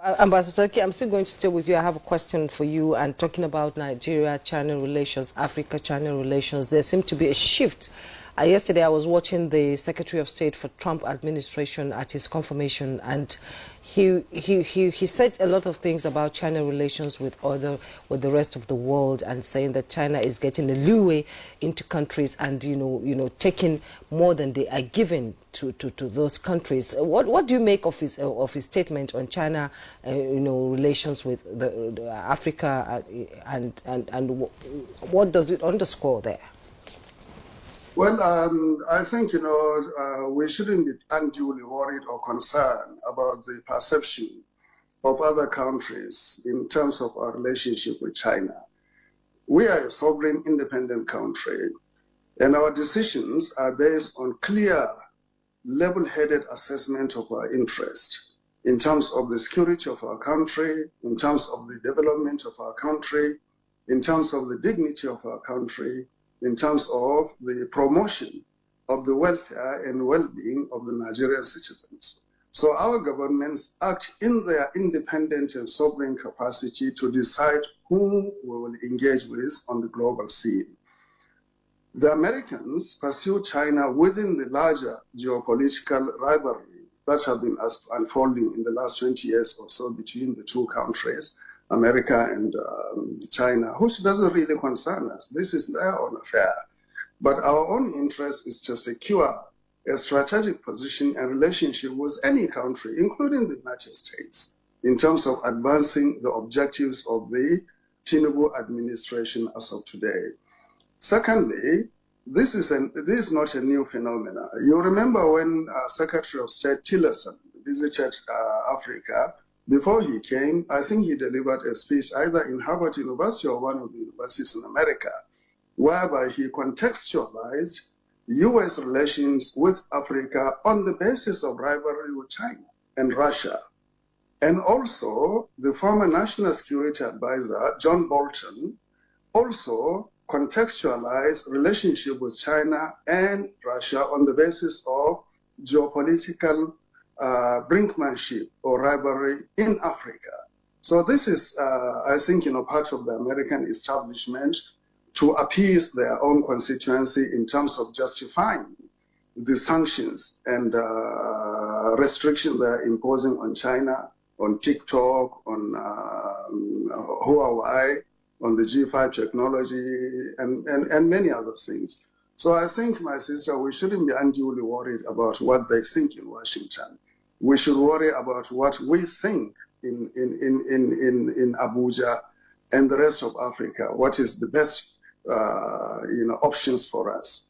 Ambassador Saki, I'm still going to stay with you. I have a question for you. And talking about Nigeria-China relations, Africa-China relations, there seemed to be a shift. Yesterday, I was watching the Secretary of State for Trump administration at his confirmation, and he said a lot of things about China relations with the rest of the world, and saying that China is getting a leeway into countries and taking more than they are giving to those countries. What do you make of his statement on China relations with the Africa, and what does it underscore there? Well, I think, we shouldn't be unduly worried or concerned about the perception of other countries in terms of our relationship with China. We are a sovereign, independent country, and our decisions are based on clear, level-headed assessment of our interest in terms of the security of our country, in terms of the development of our country, in terms of the dignity of our country, in terms of the promotion of the welfare and well-being of the Nigerian citizens. So our governments act in their independent and sovereign capacity to decide whom we will engage with on the global scene. The Americans pursue China within the larger geopolitical rivalry that have been unfolding in the last 20 years or so between the two countries, America and China, which doesn't really concern us. This is their own affair. But our own interest is to secure a strategic position and relationship with any country, including the United States, in terms of advancing the objectives of the Tinubu administration as of today. Secondly, this is not a new phenomenon. You remember when Secretary of State Tillerson visited Africa. Before he came, I think he delivered a speech either in Harvard University or one of the universities in America, whereby he contextualized U.S. relations with Africa on the basis of rivalry with China and Russia. And also, the former National Security Advisor, John Bolton, also contextualized relationship with China and Russia on the basis of geopolitical brinkmanship or rivalry in Africa. So this is, I think, part of the American establishment to appease their own constituency in terms of justifying the sanctions and restrictions they're imposing on China, on TikTok, on Huawei, on the G5 technology, and many other things. So I think, my sister, we shouldn't be unduly worried about what they think in Washington. We should worry about what we think in Abuja and the rest of Africa. What is the best, options for us?